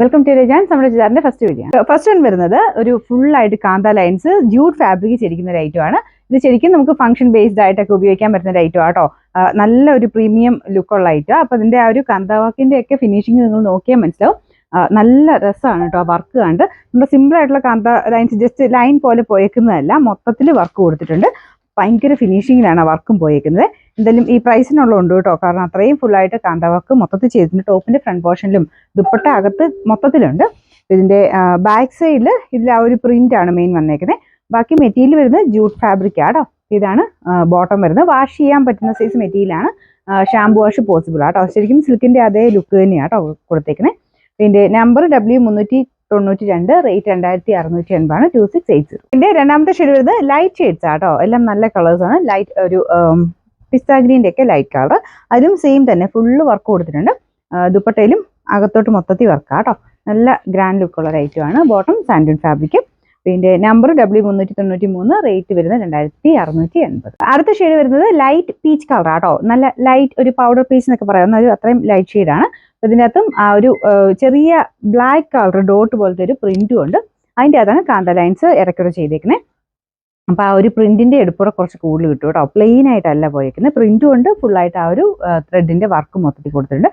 Welcome to Rajans. നമ്മുടെ ജിതാറിന്റെ first video. First one വരുന്നത് ഒരു ഫുൾ ആയിട്ട് കാന്ത ലൈൻസ് ജൂട്ട് ഫാബ്രിക് ചെയ്തിരിക്കുന്ന ഒരു ഐറ്റം ആണ്. ഇത് ശരിക്കും നമുക്ക് ഫംഗ്ഷൻ ബേസ്ഡ് ആയിട്ടൊക്കെ ഉപയോഗിക്കാൻ പറ്റുന്ന ഒരു ഐറ്റം ആട്ടോ. നല്ല ഒരു പ്രീമിയം ലുക്കുള്ള ഐറ്റം. അപ്പൊ അതിന്റെ ആ ഒരു കാന്ത വർക്കിന്റെ ഒക്കെ ഫിനിഷിംഗ് നിങ്ങൾ നോക്കിയാൽ മനസ്സിലാവും. നല്ല രസമാണ് കേട്ടോ ആ വർക്ക് കണ്ട്. നമ്മുടെ സിമ്പിൾ ആയിട്ടുള്ള കാന്ത ലൈൻസ് ജസ്റ്റ് ലൈൻ പോലെ പോയേക്കുന്നതല്ല, മൊത്തത്തിൽ വർക്ക് കൊടുത്തിട്ടുണ്ട്. ഭയങ്കര ഫിനിഷിങ്ങിലാണ് ആ വർക്കും പോയേക്കുന്നത്. എന്തായാലും ഈ പ്രൈസിനുള്ളതുണ്ട് കേട്ടോ, കാരണം അത്രയും ഫുള്ളായിട്ട് കാന്ത വർക്ക് മൊത്തത്തിൽ ചെയ്തിട്ടുണ്ട്. ടോപ്പിന്റെ ഫ്രണ്ട് പോർഷനിലും ദുപ്പട്ട അകത്ത് മൊത്തത്തിലുണ്ട്. ഇതിന്റെ ബാക്ക് സൈഡിൽ ഇതിൽ ആ ഒരു പ്രിന്റ് ആണ് മെയിൻ വന്നേക്കുന്നത്. ബാക്കി മെറ്റീരിയൽ വരുന്നത് ജൂട്ട് ഫാബ്രിക് ആട്ടോ. ഇതാണ് ബോട്ടം വരുന്നത്. വാഷ് ചെയ്യാൻ പറ്റുന്ന സൈസ് മെറ്റീരിയലാണ്. ഷാംപൂ വാഷ് പോസിബിൾ ആട്ടോ. ശരിക്കും സിൽക്കിന്റെ അതേ ലുക്ക് തന്നെയാട്ടോ കൊടുത്തേക്കുന്നത്. ഇതിന്റെ നമ്പർ W392, റേറ്റ് 2680 2680. ഇതിന്റെ രണ്ടാമത്തെ ഷെയ്ഡ് വരുന്നത് ലൈറ്റ് ഷെയ്ഡ്സ് ആട്ടോ. എല്ലാം നല്ല കളേഴ്സ് ആണ്. ലൈറ്റ് ഒരു പിസ്ത ഗ്രീൻ്റെ ഒക്കെ ലൈറ്റ് കളർ. അതിലും സെയിം തന്നെ ഫുള്ള് വർക്ക് കൊടുത്തിട്ടുണ്ട്. ദുപ്പട്ടയിലും അകത്തോട്ട് മൊത്തത്തിൽ വർക്കാട്ടോ. നല്ല ഗ്രാൻഡ് ലുക്കുള്ള ഒരു ഐറ്റം ആണ്. ബോട്ടം സാൻഡൂൺ ഫാബ്രിക്. ഇതിന്റെ നമ്പർ W393, റേറ്റ് വരുന്നത് 2680. അടുത്ത ഷെയ്ഡ് വരുന്നത് ലൈറ്റ് പീച്ച് കളർ ആട്ടോ. നല്ല ലൈറ്റ് ഒരു പൗഡർ പീച്ച് എന്നൊക്കെ പറയുന്ന ഒരു അത്രയും ലൈറ്റ് ഷെയ്ഡാണ്. ഇതിൻ്റെ അകത്തും ആ ഒരു ചെറിയ ബ്ലാക്ക് കളർ ഡോട്ട് പോലത്തെ ഒരു പ്രിന്റും ഉണ്ട്. അതിൻ്റെ അകത്താണ് കാന്ത ലൈൻസ് ഇടയ്ക്കൂടെ ചെയ്തേക്കുന്നത്. അപ്പോൾ ആ ഒരു പ്രിന്റിന്റെ എടുപ്പൂടെ കുറച്ച് കൂടുതൽ കിട്ടും കേട്ടോ. പ്ലെയിൻ ആയിട്ടല്ല പോയേക്കുന്നത്. പ്രിന്റും ഉണ്ട്, ഫുള്ളായിട്ട് ആ ഒരു ത്രെഡിന്റെ വർക്ക് മൊത്തത്തിൽ കൊടുത്തിട്ടുണ്ട്.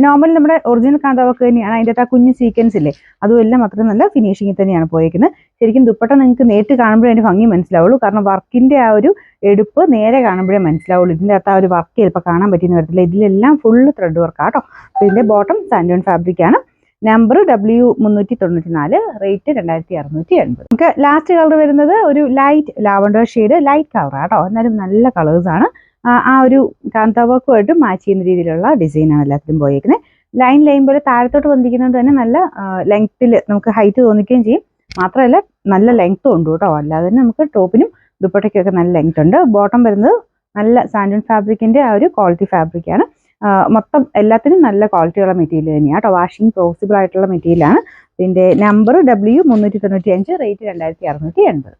നോർമൽ നമ്മുടെ ഒറിജിനൽ കാന്ത വർക്ക് തന്നെയാണ്. അതിൻ്റെ അകത്ത് ആ കുഞ്ഞ് സീക്വൻസ് ഇല്ലേ, അതും എല്ലാം അത്രയും നല്ല ഫിനിഷിങ്ങിൽ തന്നെയാണ് പോയേക്കുന്നത്. ശരിക്കും ദുപ്പട്ട നിങ്ങൾക്ക് നേരിട്ട് കാണുമ്പോഴേ അതിന്റെ ഭംഗി മനസ്സിലാവുള്ളൂ. കാരണം വർക്കിന്റെ ആ ഒരു എടുപ്പ് നേരെ കാണുമ്പോഴേ മനസ്സിലാവുള്ളൂ. ഇതിൻ്റെ അകത്ത് ആ ഒരു വർക്ക് ചിലപ്പോൾ കാണാൻ പറ്റിയെന്ന് വരത്തില്ല. ഇതിലെല്ലാം ഫുള്ള് ത്രെഡ് വർക്കാട്ടോ. അപ്പോൾ ഇതിന്റെ ബോട്ടം സാൻഡൂൺ ഫാബ്രിക് ആണ്. Number W394, rate 2680. നമുക്ക് ലാസ്റ്റ് കളർ വരുന്നത് ഒരു light lavender shade, light colour ആട്ടോ. എന്നാലും നല്ല കളേഴ്സ് ആണ്. ആ ഒരു കാന്ത വർക്കുമായിട്ട് മാച്ച് ചെയ്യുന്ന രീതിയിലുള്ള ഡിസൈനാണ് എല്ലാത്തിലും പോയേക്കുന്നത്. ലൈൻ പോലെ താഴത്തോട്ട് വന്നിരിക്കുന്നതുകൊണ്ട് തന്നെ നല്ല ലെങ്ത്തിൽ നമുക്ക് ഹൈറ്റ് തോന്നിക്കുകയും ചെയ്യും. മാത്രമല്ല നല്ല ലെങ്ത്തും ഉണ്ട് കേട്ടോ. അല്ലാതെ തന്നെ നമുക്ക് ടോപ്പിനും ദുപ്പട്ടയ്ക്കൊക്കെ നല്ല ലെങ്ത് ഉണ്ട്. ബോട്ടം വരുന്നത് നല്ല സാൻഡൂൺ ഫാബ്രിക്കിന്റെ ആ ഒരു ക്വാളിറ്റി ഫാബ്രിക്കാണ്. മൊത്തം എല്ലാത്തിനും നല്ല ക്വാളിറ്റിയുള്ള മെറ്റീരിയൽ തന്നെയാണ് കേട്ടോ. വാഷിംഗ് പോസിബിൾ ആയിട്ടുള്ള മെറ്റീരിയലാണ്. ഇതിന്റെ നമ്പർ W395, റേറ്റ് 2680.